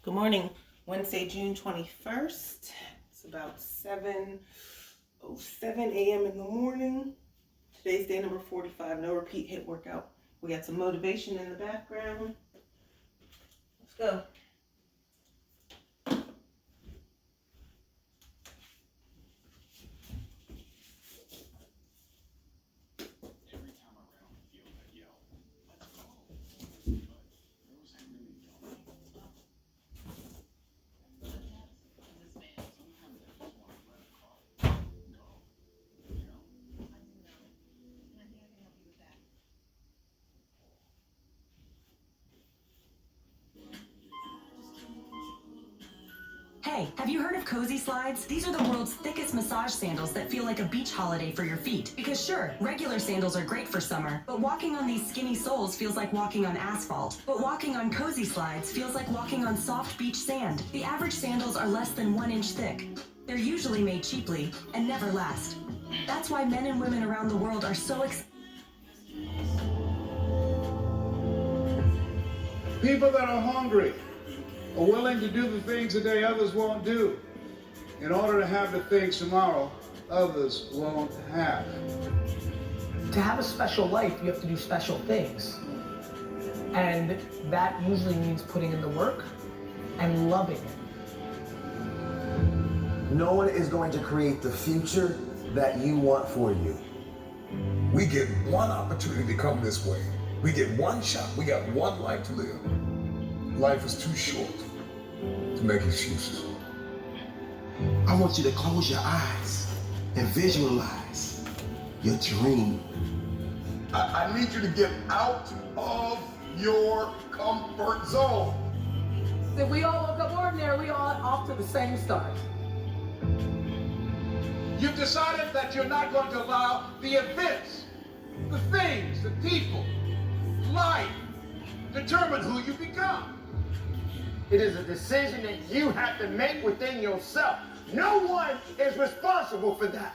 Good morning. Wednesday, June 21st. It's about 7:07 a.m. in the morning. Today's day number 45, no repeat hit workout. We got some motivation in the background. Let's go. Hey, have you heard of Cozy Slides? These are the world's thickest massage sandals that feel like a beach holiday for your feet. Because sure, regular sandals are great for summer, but walking on these skinny soles feels like walking on asphalt. But walking on Cozy Slides feels like walking on soft beach sand. The average sandals are less than 1 inch thick. They're usually made cheaply and never last. That's why men and women around the world are so excited. People that are hungry are willing to do the things today others won't do in order to have the things tomorrow others won't have. To have a special life, you have to do special things. And that usually means putting in the work and loving it. No one is going to create the future that you want for you. We get one opportunity to come this way. We get one shot. We got one life to live. Life is too short to make excuses. I want you to close your eyes and visualize your dream. I need you to get out of your comfort zone. If we all woke up ordinary, we all off to the same start. You've decided that you're not going to allow the events, the things, the people, life, determine who you become. It is a decision that you have to make within yourself. No one is responsible for that.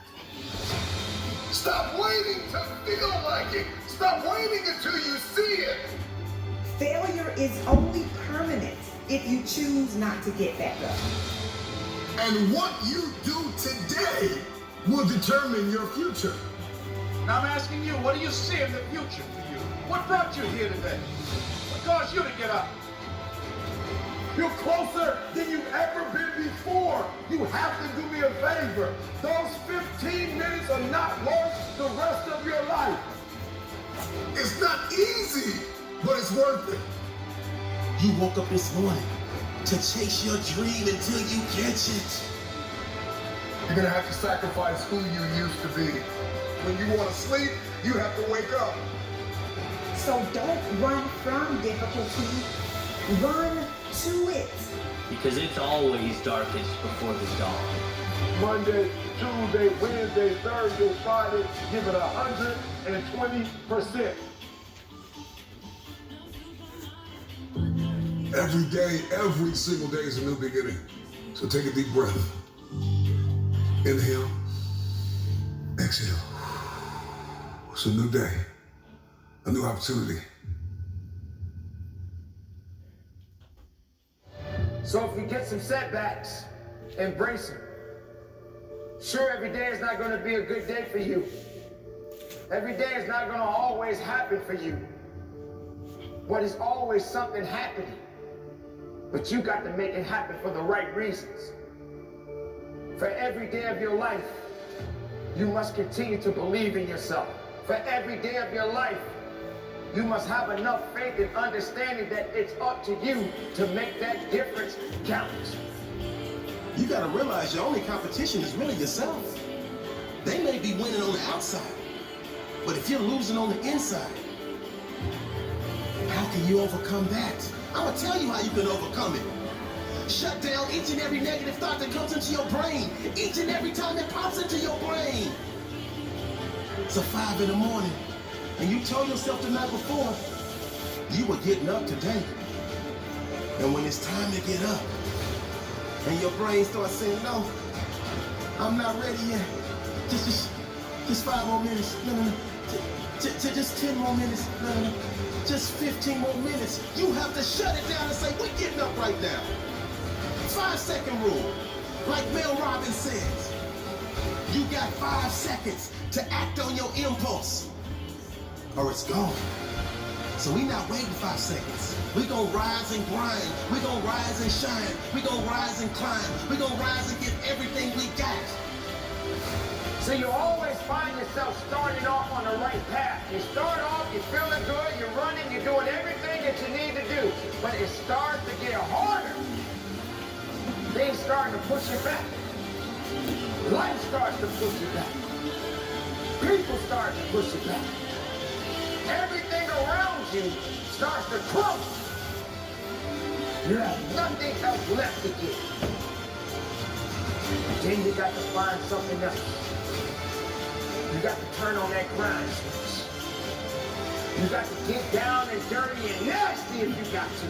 Stop waiting to feel like it. Stop waiting until you see it. Failure is only permanent if you choose not to get back up. And what you do today will determine your future. Now I'm asking you, what do you see in the future for you? What brought you here today? What caused you to get up? You're closer than you've ever been before. You have to do me a favor. Those 15 minutes are not worth the rest of your life. It's not easy, but it's worth it. You woke up this morning to chase your dream until you catch it. You're gonna have to sacrifice who you used to be. When you want to sleep, you have to wake up. So don't run from difficulty, run to it. Because it's always darkest before the dawn. Monday, Tuesday, Wednesday, Thursday, Friday, give it 120%. Every day, every single day is a new beginning. So take a deep breath. Inhale, exhale. It's a new day, a new opportunity. So if we get some setbacks, embrace them. Sure, every day is not going to be a good day for you. Every day is not going to always happen for you. But it's always something happening. But you got to make it happen for the right reasons. For every day of your life, you must continue to believe in yourself. For every day of your life, you must have enough faith and understanding that it's up to you to make that difference count. You gotta realize your only competition is really yourself. They may be winning on the outside, but if you're losing on the inside, how can you overcome that? I'm gonna tell you how you can overcome it. Shut down each and every negative thought that comes into your brain, each and every time it pops into your brain. So 5 in the morning, and you told yourself the night before, you were getting up today. And when it's time to get up, and your brain starts saying, no, I'm not ready yet. Just 5 more minutes. No. Just 10 more minutes. No. Just 15 more minutes. You have to shut it down and say, we're getting up right now. 5-second rule. Like Mel Robbins says, you got 5 seconds to act on your impulse, or it's gone. So we not waiting 5 seconds. We gonna rise and grind. We gonna rise and shine. We gonna rise and climb. We gonna rise and give everything we got. So you always find yourself starting off on the right path. You start off, you're feeling good, you're running, you're doing everything that you need to do. But it starts to get harder. Things starting to push you back. Life starts to push you back. People start to push you back. Everything around you starts to crumble. You have nothing else left to give. Then you got to find something else. You got to turn on that grind switch. You got to get down and dirty and nasty if you got to.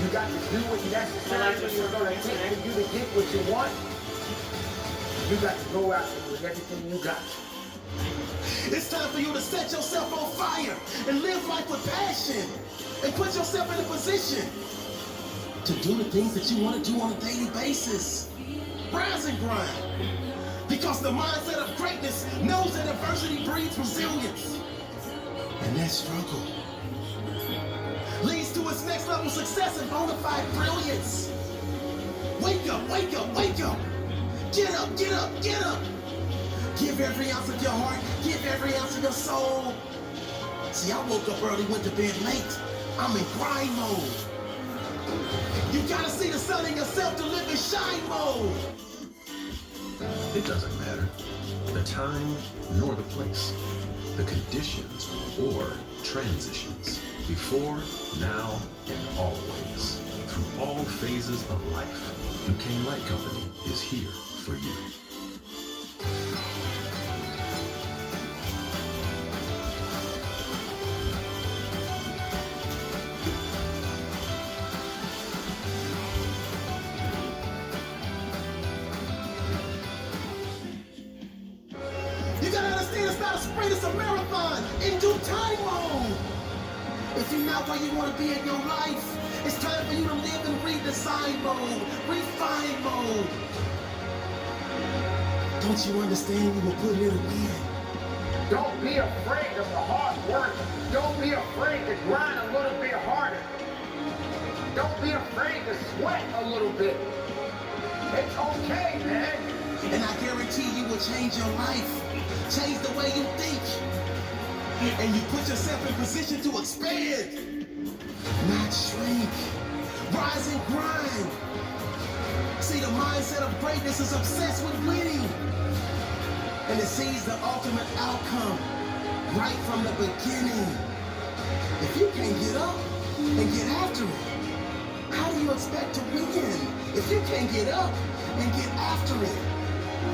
You got to do what's necessary when you're going to take for you to get what you want. You got to go out there with everything you got. It's time for you to set yourself on fire and live life with passion and put yourself in a position to do the things that you want to do on a daily basis. Rise and grind. Because the mindset of greatness knows that adversity breeds resilience. And that struggle leads to its next level success and bona fide brilliance. Wake up, wake up, wake up. Get up, get up, get up. Give every ounce of your heart, give every ounce of your soul. See, I woke up early, went to bed late. I'm in grind mode. You gotta see the sun in yourself to live in shine mode. It doesn't matter the time nor the place, the conditions or transitions, before, now, and always. Through all phases of life, Duquesne Light Company is here for you. You gotta understand it's not a sprint, it's a marathon in due time mode. If you're not where you want to be in your life, it's time for you to live in redesign mode, refine mode. Don't you understand you were put here to win? Don't be afraid of the hard work. Don't be afraid to grind a little bit harder. Don't be afraid to sweat a little bit. It's okay, man. And I guarantee you will change your life, change the way you think, and you put yourself in position to expand, not shrink. Rise and grind. See, the mindset of greatness is obsessed with winning, and it sees the ultimate outcome right from the beginning. If you can't get up and get after it, how do you expect to win? If you can't get up and get after it,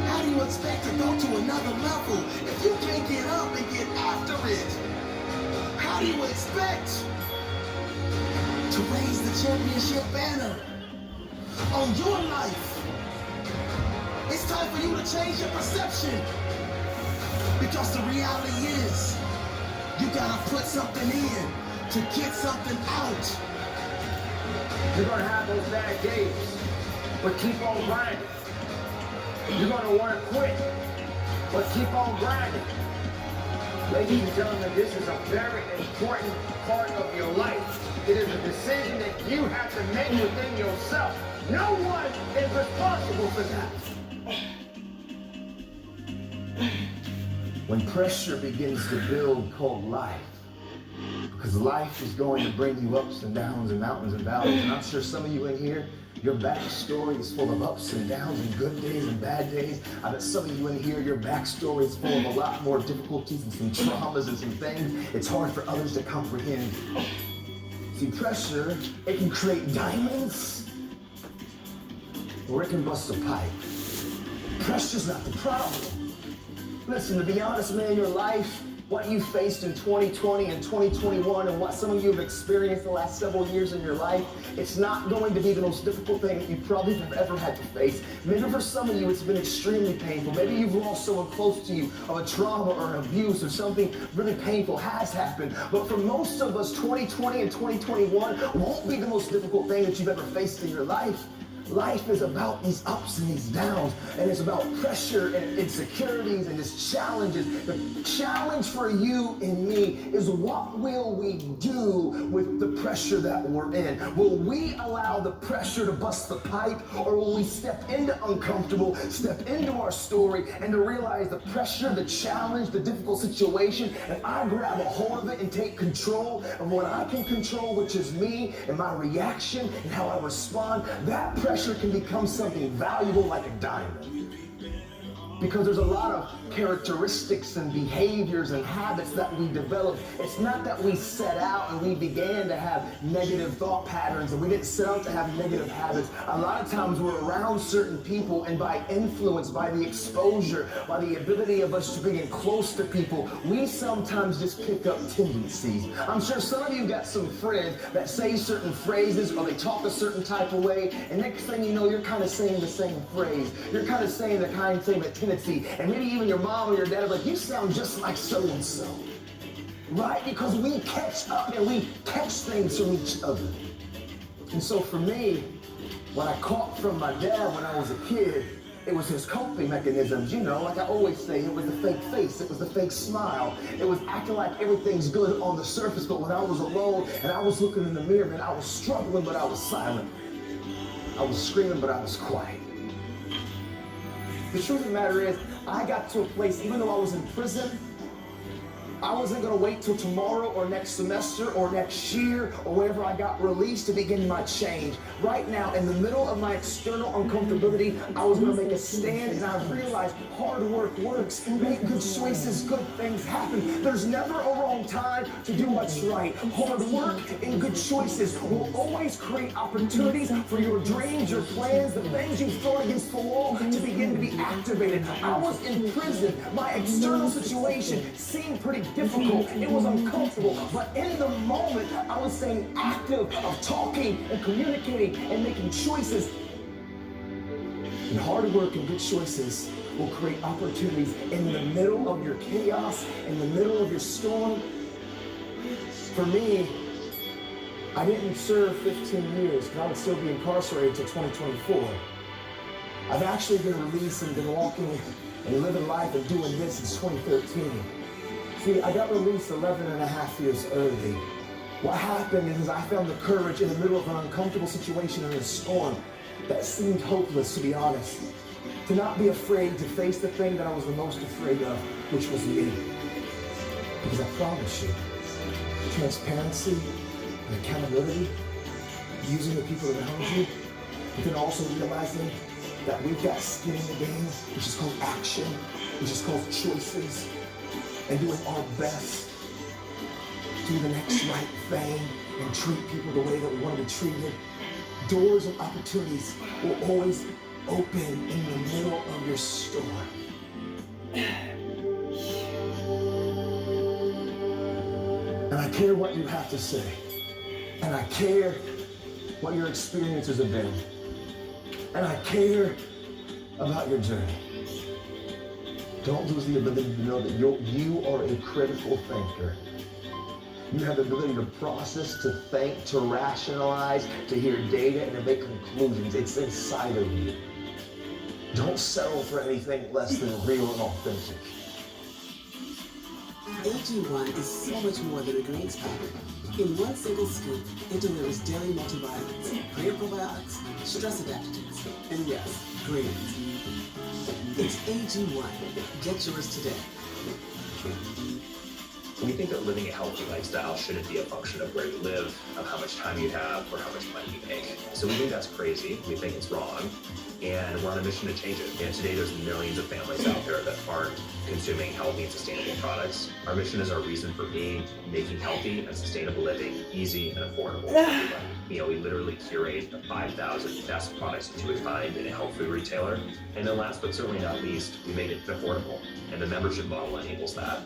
how do you expect to go to another level? If you can't get up and get after it, how do you expect to raise the championship banner on your life? It's time for you to change your perception, because the reality is you gotta put something in to get something out. You're gonna have those bad days, but keep on grinding. You're gonna want to quit, but keep on grinding. Ladies and gentlemen, this is a very important part of your life. It is a decision that you have to make within yourself. No one is responsible for that. When pressure begins to build called life, because life is going to bring you ups and downs and mountains and valleys, and I'm sure some of you in here, your backstory is full of ups and downs and good days and bad days. I bet some of you in here, your backstory is full of a lot more difficulties and some traumas and some things it's hard for others to comprehend. See, pressure, it can create diamonds, or it can bust a pipe. Pressure's not the problem. Listen, to be honest, man, your life what you faced in 2020 and 2021 and what some of you have experienced the last several years in your life, it's not going to be the most difficult thing that you probably have ever had to face. Maybe for some of you, it's been extremely painful. Maybe you've lost someone close to you of a trauma or an abuse or something really painful has happened. But for most of us, 2020 and 2021 won't be the most difficult thing that you've ever faced in your life. Life is about these ups and these downs, and it's about pressure and insecurities and just challenges. The challenge for you and me is, what will we do with the pressure that we're in? Will we allow the pressure to bust the pipe, or will we step into uncomfortable, step into our story, and to realize the pressure, the challenge, the difficult situation, and I grab a hold of it and take control of what I can control, which is me and my reaction and how I respond. That pressure can become something valuable like a diamond. Because there's a lot of characteristics and behaviors and habits that we develop. It's not that we set out and we began to have negative thought patterns, and we didn't set out to have negative habits. A lot of times we're around certain people, and by influence, by the exposure, by the ability of us to being close to people, we sometimes just pick up tendencies. I'm sure some of you got some friends that say certain phrases, or they talk a certain type of way, and next thing you know, you're kind of saying the same phrase. You're kind of saying the same tendency. And maybe even your mom or your dad are like, you sound just like so-and-so. Right? Because we catch up and we catch things from each other. And so for me, what I caught from my dad when I was a kid, it was his coping mechanisms. You know, like I always say, it was the fake face, it was the fake smile. It was acting like everything's good on the surface, but when I was alone and I was looking in the mirror, man, I was struggling, but I was silent. I was screaming, but I was quiet. The truth of the matter is, I got to a place, even though I was in prison, I wasn't going to wait till tomorrow or next semester or next year or whenever I got released to begin my change. Right now, in the middle of my external uncomfortability, I was going to make a stand, and I realized hard work works. Make good choices, good things happen. There's never a wrong time to do what's right. Hard work and good choices will always create opportunities for your dreams, your plans, the things you've thrown against the wall to begin to be activated. I was in prison. My external situation seemed pretty difficult. It was uncomfortable. But in the moment, I was staying active of talking and communicating and making choices. And hard work and good choices will create opportunities in the middle of your chaos, in the middle of your storm. For me, I didn't serve 15 years because I would still be incarcerated until 2024. I've actually been released and been walking and living life and doing this since 2013. See, I got released 11 and a half years early. What happened is I found the courage in the middle of an uncomfortable situation in a storm that seemed hopeless, to be honest, to not be afraid to face the thing that I was the most afraid of, which was me. Because I promise you, transparency and accountability, using the people around you, but then also realizing that we've got skin in the game, which is called action, which is called choices, and doing our best to do the next right thing and treat people the way that we want to be treated. Doors of opportunities will always open in the middle of your storm. And I care what you have to say. And I care what your experiences have been. And I care about your journey. Don't lose the ability to know that you are a critical thinker. You have the ability to process, to think, to rationalize, to hear data, and to make conclusions. It's inside of you. Don't settle for anything less than real and authentic. AG1 is so much more than a greens powder. In one single scoop, it delivers daily multivitamins, great probiotics, stress adaptogens, and yes, greens. It's AG1. Get yours today. We think that living a healthy lifestyle shouldn't be a function of where you live, of how much time you have, or how much money you make. So we think that's crazy. We think it's wrong. and we're on a mission to change it. And today there's millions of families out there that aren't consuming healthy and sustainable products. Our mission is our reason for being, making healthy and sustainable living easy and affordable for everybody. You know, we literally curate the 5,000 best products that you would find in a health food retailer. And then last but certainly not least, we make it affordable. And the membership model enables that.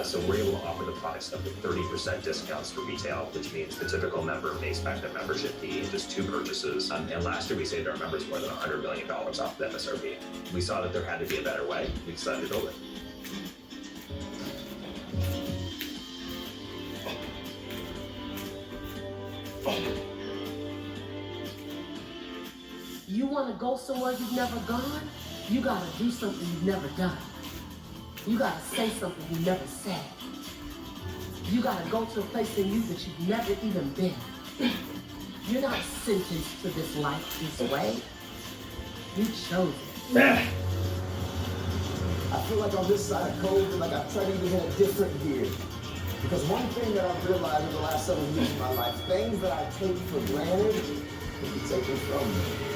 So we're able to offer the products up to 30% discounts for retail, which means the typical member may expect a membership fee in just 2 purchases. And last year we saved our members more than $100 million off the MSRP. We saw that there had to be a better way. We decided to build it. You want to go somewhere you've never gone? You got to do something you've never done. You got to say something you've never said. You got to go to a place in you that you've never even been. You're not sentenced to this life this way. You chose it. I feel like on this side of COVID, like I've tried to even hit a different gear. Because one thing that I've realized in the last several years of my life, things that I take for granted can be taken from me.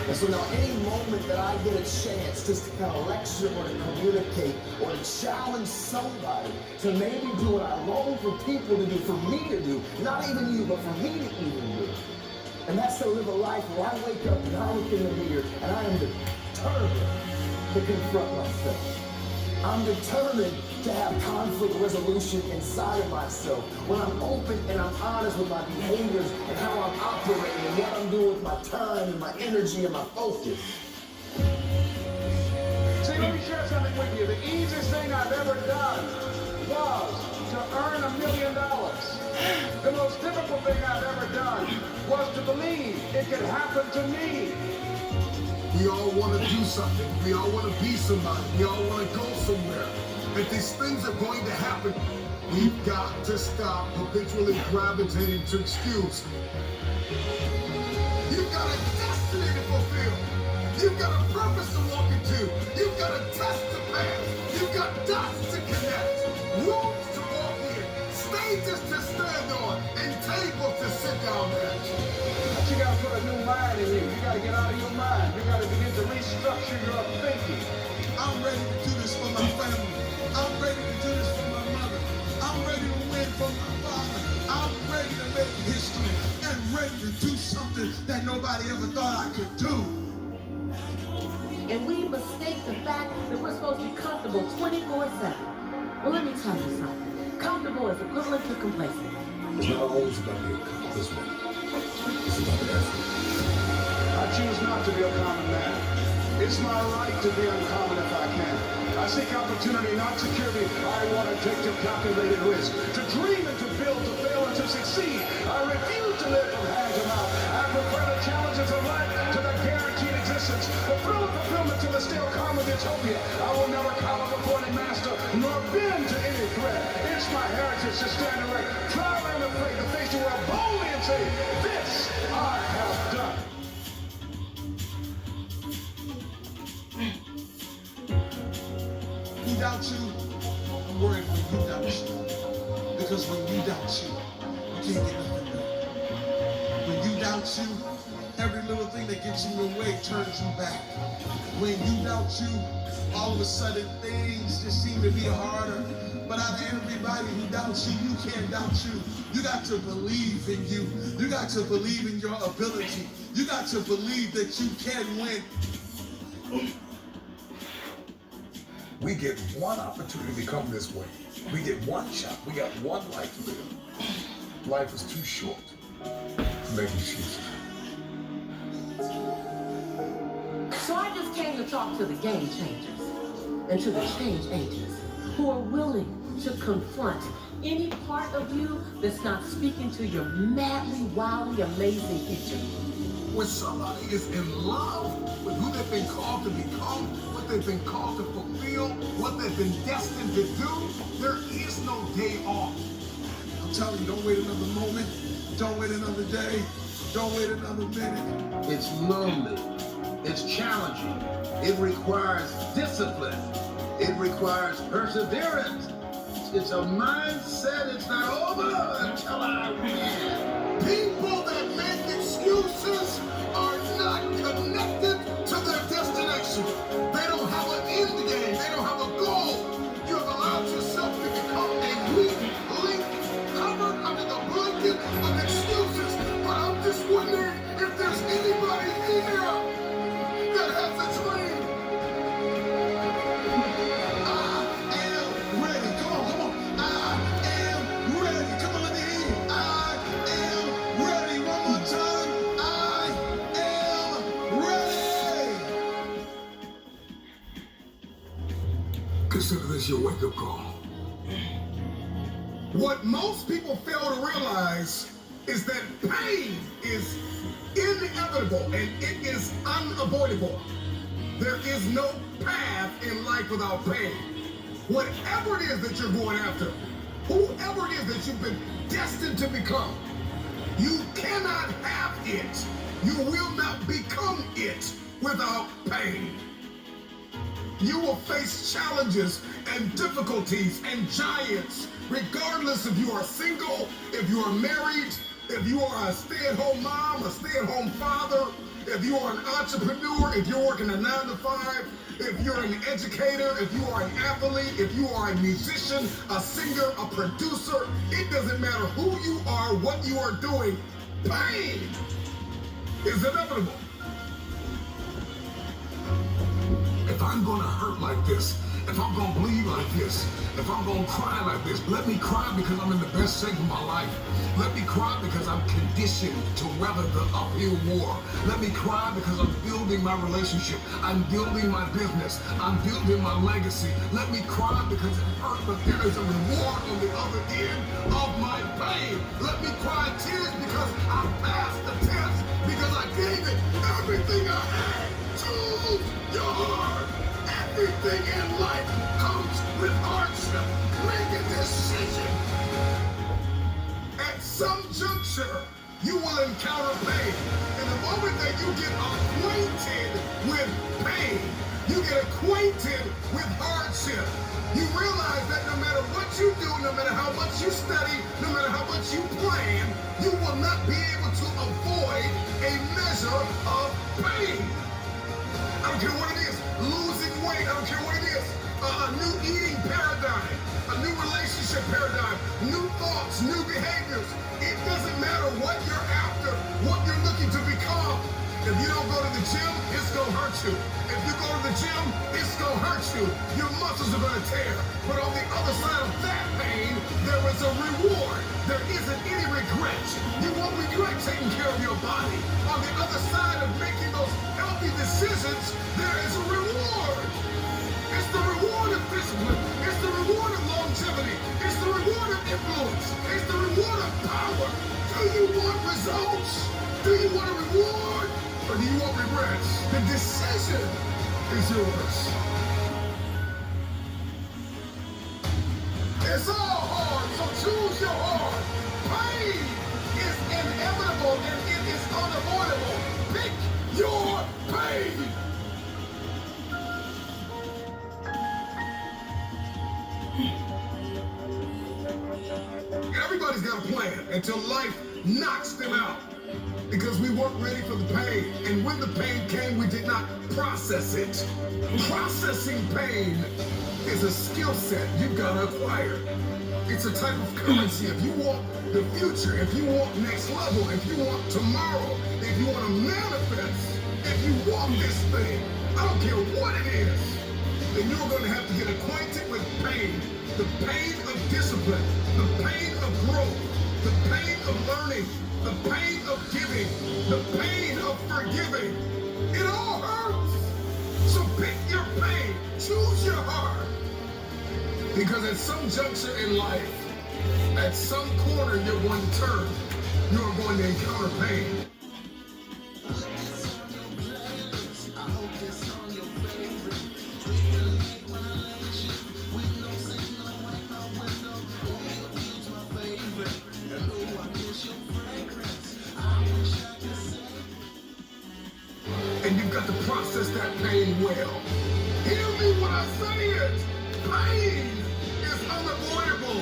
And so now any moment that I get a chance just to kind of lecture or to communicate or to challenge somebody to maybe do what I long for people to do, for me to do, not even you, but for me to even do. And that's to live a life where I wake up and I look in the mirror and I am determined to confront myself. I'm determined to have conflict resolution inside of myself. When I'm open and I'm honest with my behaviors and how I'm operating and what I'm doing with my time and my energy and my focus. See, let me share something with you. The easiest thing I've ever done was to earn $1 million. The most difficult thing I've ever done was to believe it could happen to me. We all want to do something. We all want to be somebody. We all want to go somewhere. If these things are going to happen, we've got to stop habitually gravitating to excuse. You've got a destiny to fulfill. You've got a purpose to walk into. You've got a test to pass. You've got dots to connect. Rooms to walk in. Stages to stand on. And tables to sit down at. But you gotta put a new mind in you. You gotta get out of your mind. You gotta begin to restructure your thinking. I'm ready to do this for my family. I'm ready to do this for my mother. I'm ready to win for my father. I'm ready to make history and ready to do something that nobody ever thought I could do. And we mistake the fact that we're supposed to be comfortable 24/7. Well, let me tell you something. Comfortable is equivalent to complacent. It's not always about the accomplishment. It's about the effort. I choose not to be a common man. It's my right to be uncommon if I can. I seek opportunity, not security. I want to take a calculated risk. To dream and to build, to fail and to succeed. I refuse to live from hand to mouth. I prefer the challenges of life to the guaranteed existence. The thrill of fulfillment to the still calm of utopia. I will never cower before any master, nor bend to any threat. It's my heritage to stand erect, proud and afraid to face the world boldly and say, this I have done. Who doubts you? I'm worried when you doubt you. Because when you doubt you, you can't get nothing done. When you doubt you, every little thing that gets in your way turns you back. When you doubt you, all of a sudden things just seem to be harder. But out of everybody who doubts you, you can't doubt you. You got to believe in you. You got to believe in your ability. You got to believe that you can win. We get one opportunity to come this way. We get one shot. We got one life to live. Life is too short to make excuses. So I just came to talk to the game changers and to the change agents who are willing to confront any part of you that's not speaking to your madly, wildly amazing future. When somebody is in love with who they've been called to become, what they've been called to fulfill, what they've been destined to do, there is no day off. I'm telling you, don't wait another moment. Don't wait another day. Don't wait another minute. It's lonely. It's challenging. It requires discipline. It requires perseverance. It's a mindset. It's not over until I win. People that make excuses are not connected to Consider this your wake-up call. What most people fail to realize is that pain is inevitable and it is unavoidable. There is no path in life without pain. Whatever it is that you're going after, whoever it is that you've been destined to become, you cannot have it. You will not become it without pain. You will face challenges and difficulties and giants, regardless if you are single, if you are married, if you are a stay-at-home mom, a stay-at-home father, if you are an entrepreneur, if you're working a 9-to-5, if you're an educator, if you are an athlete, if you are a musician, a singer, a producer, it doesn't matter who you are, what you are doing, pain is inevitable. If I'm gonna hurt like this, if I'm gonna bleed like this, if I'm gonna cry like this, let me cry because I'm in the best shape of my life. Let me cry because I'm conditioned to weather the uphill war. Let me cry because I'm building my relationship. I'm building my business. I'm building my legacy. Let me cry because it hurt, but there is a reward on the other end of my pain. Let me cry tears because I passed the test, because I gave it everything I had. Choose your heart. Everything in life comes with hardship. Make a decision. At some juncture, you will encounter pain. And the moment that you get acquainted with pain, you get acquainted with hardship, you realize that no matter what you do, no matter how much you study, no matter how much you plan, you will not be able to avoid a measure of pain. I don't care what it is, losing weight, I don't care what it is, a new eating paradigm, a new relationship paradigm, new thoughts, new behaviors. It doesn't matter what you're after, what you're looking to become. If you don't go to the gym, it's gonna hurt you. If you go to the gym, it's gonna hurt you. Your muscles are gonna tear. But on the other side of that pain, there is a reward. There isn't any regret. You won't regret taking care of your body. On the other side of making those healthy decisions, there is a reward. It's the reward of discipline. It's the reward of longevity. It's the reward of influence. It's the reward of power. Do you want results? Do you want a reward? Or do you want regrets? The decision is yours. It's all hard, so choose your heart. Pain is inevitable and it is unavoidable. Pick your pain. Everybody's got a plan until life knocks them out. Because we weren't ready for the pain. And when the pain came, we did not process it. Processing pain is a skill set you've got to acquire. It's a type of currency. If you want the future, if you want next level, if you want tomorrow, if you want to manifest, if you want this thing, I don't care what it is, then you're going to have to get acquainted with pain. The pain of discipline, the pain of growth, the pain of learning, the pain of giving, the pain of forgiving. It all hurts. So pick your pain. Choose your heart. Because at some juncture in life, at some corner you're going to turn, you're going to encounter pain. And you've got to process that pain well. Hear me when I say it. Pain is unavoidable.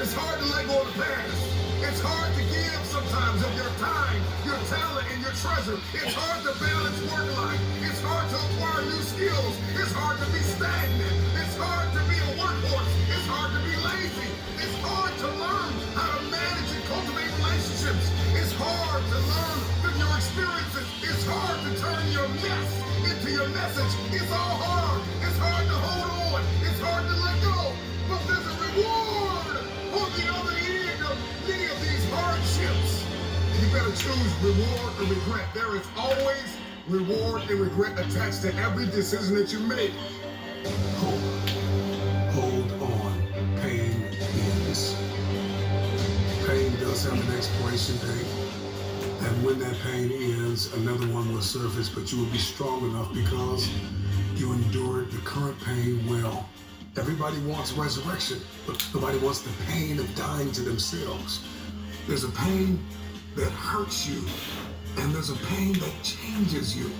It's hard to let go of the past. It's hard to give sometimes of your time, your talent, and your treasure. It's hard to balance work life. It's hard to acquire new skills. It's hard to be stagnant. It's hard to be a workhorse. It's hard to be lazy. It's hard to learn how to manage and cultivate relationships. It's hard to learn from your experiences. It's hard to turn your mess into your message. It's all hard. It's hard to hold on. It's hard to let go. But there's a reward on the other end of many of these hardships. You better choose reward or regret. There is always reward and regret attached to every decision that you make. always have an expiration date. And when that pain ends, another one will surface, but you will be strong enough because you endured the current pain well. Everybody wants resurrection, but nobody wants the pain of dying to themselves. There's a pain that hurts you, and there's a pain that changes you.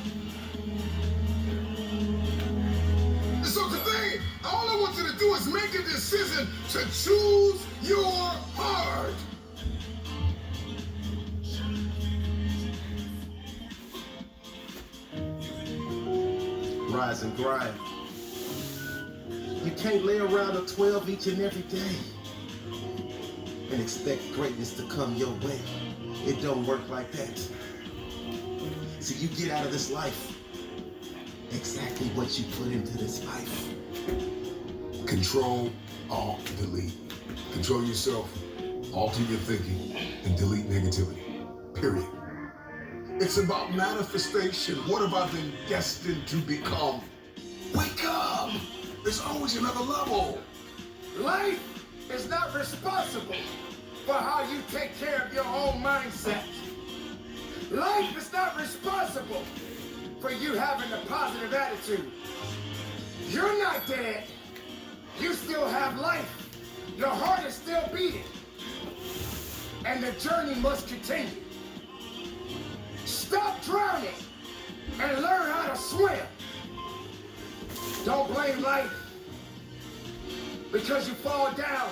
So today, all I want you to do is make a decision to choose your heart. Rise and grind. You can't lay around a 12 each and every day and expect greatness to come your way. It don't work like that. See, you get out of this life exactly what you put into this life. Control, alt, delete. Control yourself, alter your thinking, and delete negativity. Period. It's about manifestation. What have I been destined to become? Wake up! There's always another level. Life is not responsible for how you take care of your own mindset. Life is not responsible for you having a positive attitude. You're not dead. You still have life. Your heart is still beating. And the journey must continue. Stop drowning and learn how to swim. Don't blame life because you fall down.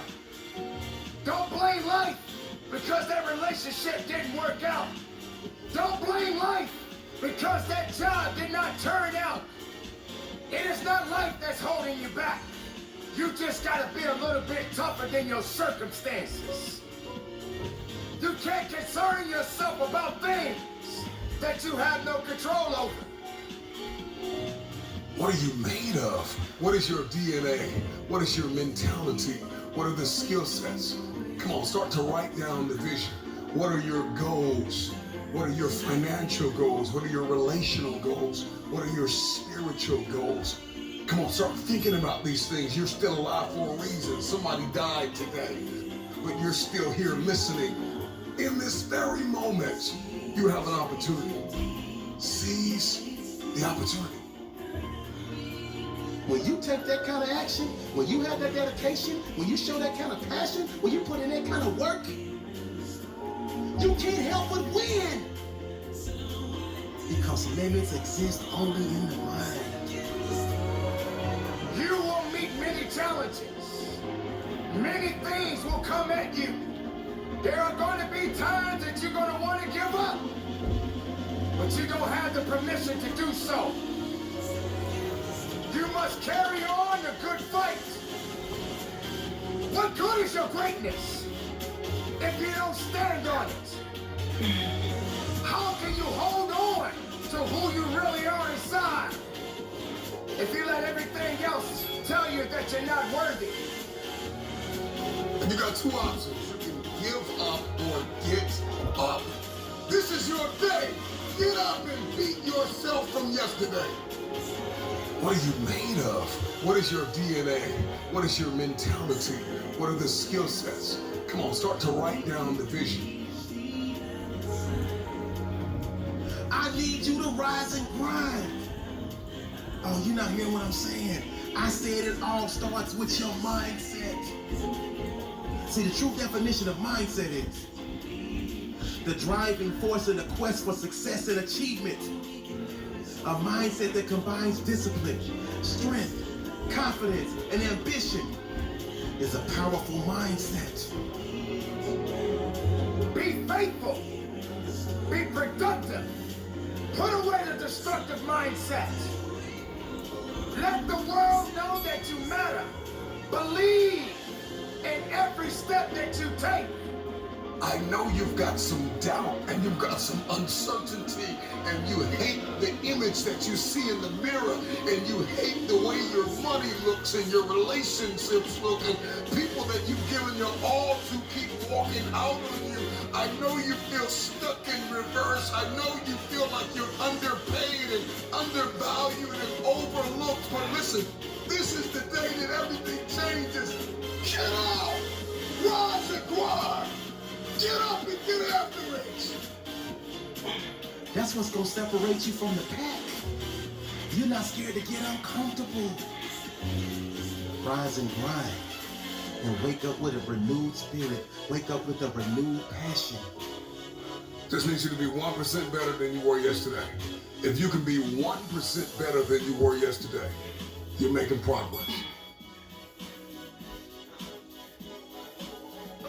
Don't blame life because that relationship didn't work out. Don't blame life because that job did not turn out. It is not life that's holding you back. You just gotta be a little bit tougher than your circumstances. You can't concern yourself about things that you have no control over. What are you made of? What is your DNA? What is your mentality? What are the skill sets? Come on, start to write down the vision. What are your goals? What are your financial goals? What are your relational goals? What are your spiritual goals? Come on, start thinking about these things. You're still alive for a reason. Somebody died today, but you're still here listening. In this very moment, you have an opportunity. Seize the opportunity. When you take that kind of action, when you have that dedication, when you show that kind of passion, when you put in that kind of work, you can't help but win. Because limits exist only in the mind. You will meet many challenges. Many things will come at you. There are going to be times that you're going to want to give up. But you don't have the permission to do so. You must carry on the good fight. What good is your greatness if you don't stand on it? How can you hold on to who you really are inside if you let everything else tell you that you're not worthy? And you got two options. You can give up or get up. This is your day. Get up and beat yourself from yesterday. What are you made of? What is your DNA? What is your mentality? What are the skill sets? Come on, start to write down the vision. I need you to rise and grind. Oh, you're not hearing what I'm saying. I said it all starts with your mindset. See, the true definition of mindset is the driving force in the quest for success and achievement. A mindset that combines discipline, strength, confidence, and ambition is a powerful mindset. Be faithful. Be productive. Put away the destructive mindset. Let the world know that you matter. Believe in every step that you take. I know you've got some doubt and you've got some uncertainty and you hate the image that you see in the mirror and you hate the way your money looks and your relationships look and people that you've given your all to keep walking out on you. I know you feel stuck in reverse. I know you feel like you're underpaid and undervalued and overlooked. But listen, this is the day that everything changes. Get out! Rise and grind! Get up and get after it. That's what's gonna separate you from the pack. You're not scared to get uncomfortable. Rise and grind. And wake up with a renewed spirit. Wake up with a renewed passion. Just needs you to be 1% better than you were yesterday. If you can be 1% better than you were yesterday, you're making progress.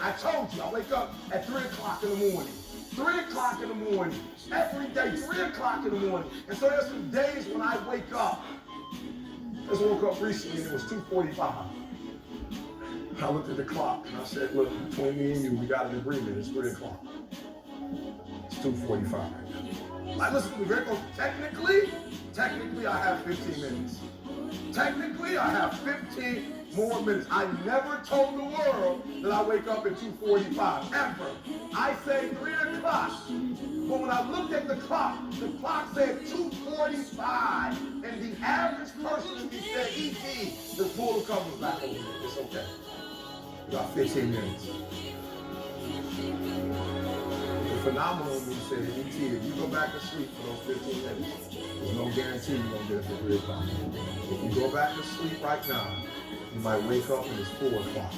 I told you, I wake up at 3 o'clock in the morning. 3 o'clock in the morning. Every day, 3 o'clock in the morning. And so there's some days when I wake up. I just woke up recently and it was 2:45. I looked at the clock and I said, look, between me and you, we got an agreement. It's 3 o'clock. It's 2:45. Like, listen to me, very close. Technically, I have 15 minutes. Technically, I have 15 more minutes. I never told the world that I wake up at 2:45, ever. I say 3 o'clock. But when I looked at the clock said 2:45, and the average person in me said, E.T., just pull the covers back over here. It's okay. You got 15 minutes. The phenomenal in me said, E.T., if you go back to sleep for those 15 minutes, there's no guarantee you're going to get it for 3 o'clock. If you go back to sleep right now, you might wake up and it's 4 o'clock.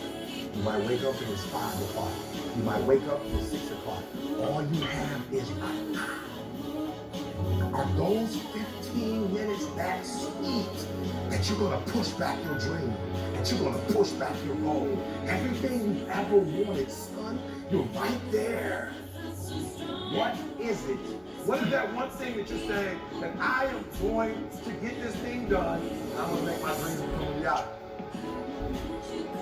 You might wake up and it's 5 o'clock. You might wake up and it's 6 o'clock. All you have is right now. Are those 15 minutes that sweet that you're going to push back your dream, that you're going to push back your goal? Everything you ever wanted, son, you're right there. What is it? What is that one thing that you're saying that I am going to get this thing done and I'm going to make my dreams become reality?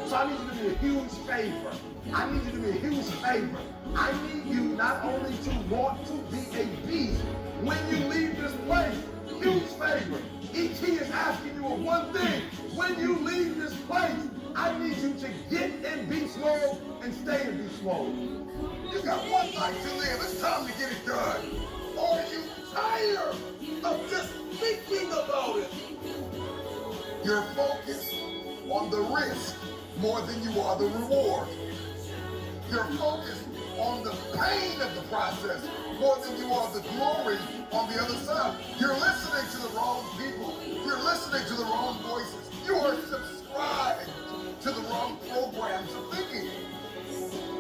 So I need you to do me a huge favor. I need you to do me a huge favor. I need you not only to want to be a beast when you leave this place. Huge favor. E.T. is asking you one thing. When you leave this place, I need you to get in beast mode and stay in beast mode. You got one life to live. It's time to get it done. Are you tired of just thinking about it? You're focused on the risk more than you are the reward. You're focused on the pain of the process more than you are the glory on the other side. You're listening to the wrong people. You're listening to the wrong voices. You are subscribed to the wrong programs of thinking.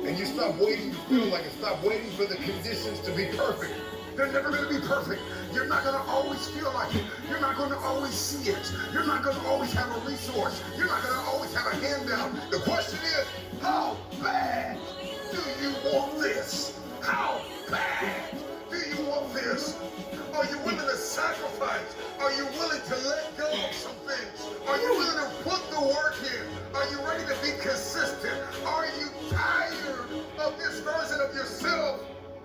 And you stop waiting to feel like it. Stop waiting for the conditions to be perfect. They're never going to be perfect. You're not going to always feel like it. You're not going to always see it. You're not going to always have a resource. You're not going to always have a handout. The question is, how bad do you want this? How bad do you want this? Are you willing to sacrifice? Are you willing to let go of some things? Are you willing to put the work in? Are you ready to be consistent? Are you tired of this version of yourself?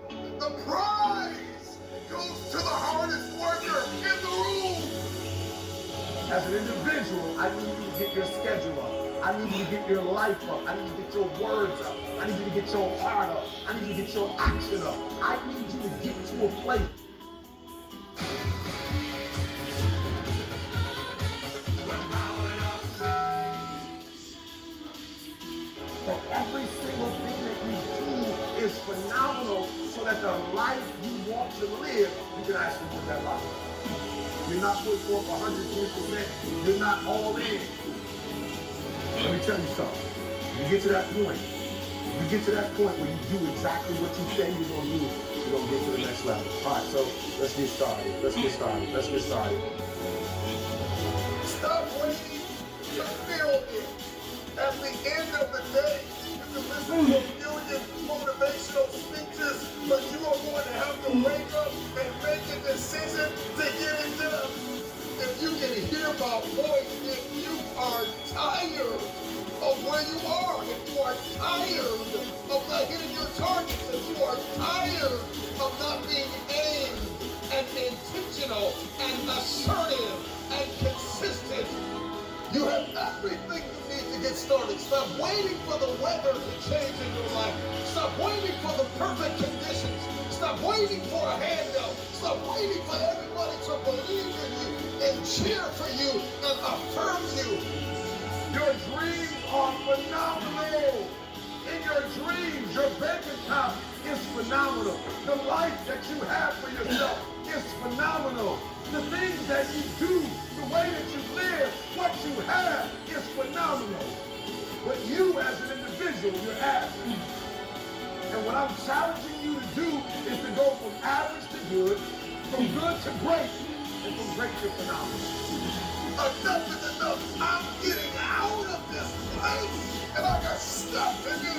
The prize goes to the hardest worker in the room. As an individual, I need you to get your schedule up. I need you to get your life up. I need you to get your words up. I need you to get your heart up. I need you to get your action up. I need you to get to a place. That every single thing that you do is phenomenal so that the life you want to live, you can actually live that life. You're not putting forth 120%. You're not all in. Let me tell you something. You get to that point. You get to that point where you do exactly what you say you're going to do. You're going to get to the next level. All right, so let's get started. Let's get started. Let's get started. Stop waiting to feel it. At the end of the day, you can listen to a million motivational speeches, but you are going to have to wake up and make a decision to get it done. If you can hear my voice, if you are tired of where you are, if you are tired of not hitting your targets, if you are tired of not being aimed and intentional and assertive and consistent, you have everything you need to get started. Stop waiting for the weather to change in your life. Stop waiting for the perfect conditions. Stop waiting for a handout. Stop waiting for everybody to believe in you and cheer for you and affirm you. Your dreams are phenomenal. in your dreams. Your bank account is phenomenal. The life that you have for yourself is phenomenal. The things that you do, the way that you live, what you have is phenomenal. But you as an individual, you're average. And what I'm challenging you to do is to go from average to good, from good to great, and from great to phenomenal. Enough is enough. I'm getting out of this place, and I got stuff to do.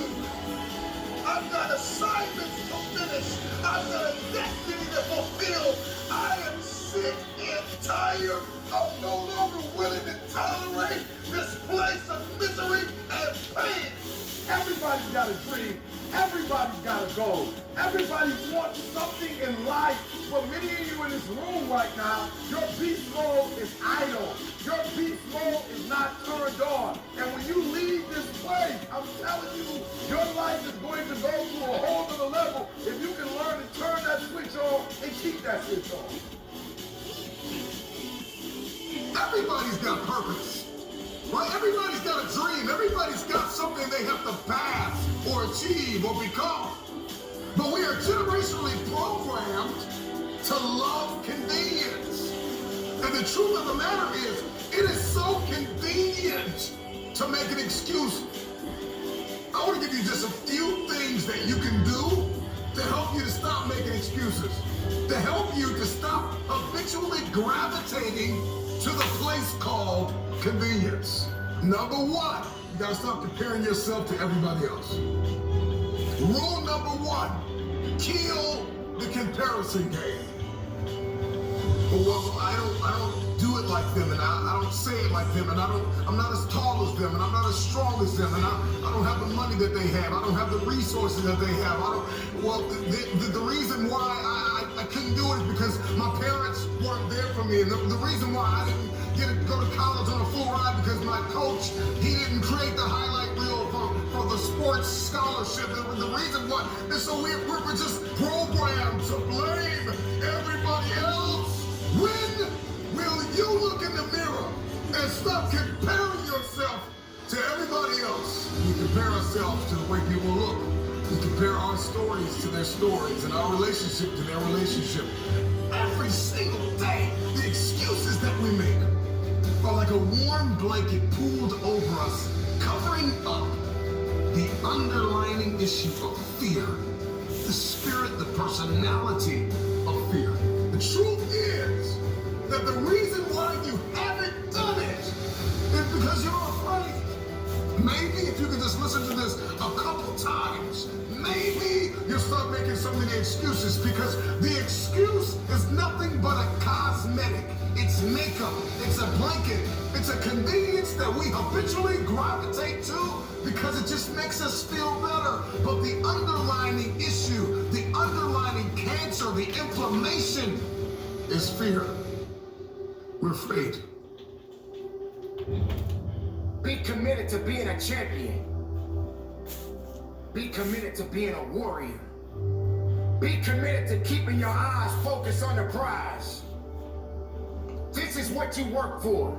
I've got assignments to finish. I've got a destiny to fulfill. I am sick and tired. I'm no longer willing to tolerate this place of misery and pain. Everybody's got a dream. Everybody's got a goal. Everybody wants something in life. But many of you in this room right now, your beast mode is idle. Your beast mode is not turned on. And when you leave this place, I'm telling you, your life is going to go to a whole other level if you can learn to turn that switch on and keep that switch on. Everybody's got purpose. Right? Everybody's got a dream. Everybody's got something they have to pass or achieve or become. But we are generationally programmed to love convenience. And the truth of the matter is, it is so convenient to make an excuse. I want to give you just a few things that you can do to help you to stop making excuses, to help you to stop habitually gravitating to the place called convenience. Number one, you gotta stop comparing yourself to everybody else. Rule number one, kill the comparison game. Well, I don't do it like them, and I don't say it like them, and I'm not as tall as them, and I'm not as strong as them, and I don't have the money that they have. I don't have the resources that they have. The reason why I couldn't do it is because my parents weren't there for me, and the reason why I didn't get to go to college on a full ride because my coach, he didn't create the highlight reel for the sports scholarship. The reason why is so we're just programmed to blame everybody else. When will you look in the mirror and stop comparing yourself to everybody else? We compare ourselves to the way people look. We compare our stories to their stories and our relationship to their relationship. Every single day, the excuses that we make are like a warm blanket pulled over us, covering up the underlying issue of fear, the spirit, the personality of fear. The truth is that the reason why you haven't done it is because you're afraid. Maybe if you could just listen to this a couple times, maybe you'll start making so many excuses, because the excuse is nothing but a cosmetic. It's makeup, it's a blanket, it's a convenience that we habitually gravitate to because it just makes us feel better. But the underlying issue, the underlying cancer, the inflammation is fear. We're afraid. Be committed to being a champion. Be committed to being a warrior. Be committed to keeping your eyes focused on the prize. This is what you work for.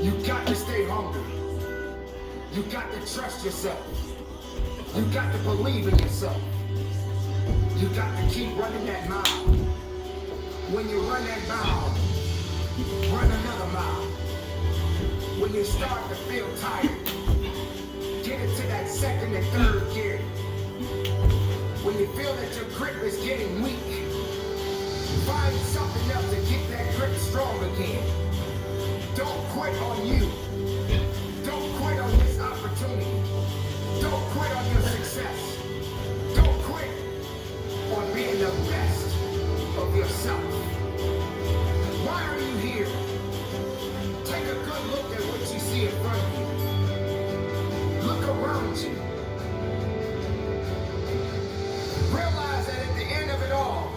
You got to stay hungry. You got to trust yourself. You got to believe in yourself. You got to keep running that mile. When you run that mile, run another mile. When you start to feel tired, get into that second and third gear. When you feel that your grip is getting weak, find something else to get that grip strong again. Don't quit on you. Don't quit on this opportunity. Don't quit on your success. Don't quit on being the best of yourself. Why are you here? Take a good look at what you see in front of you. Look around you. Realize that at the end of it all,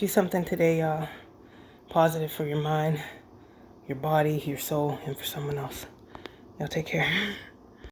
Do something today positive for your mind, your body, your soul, and for someone else. Y'all take care.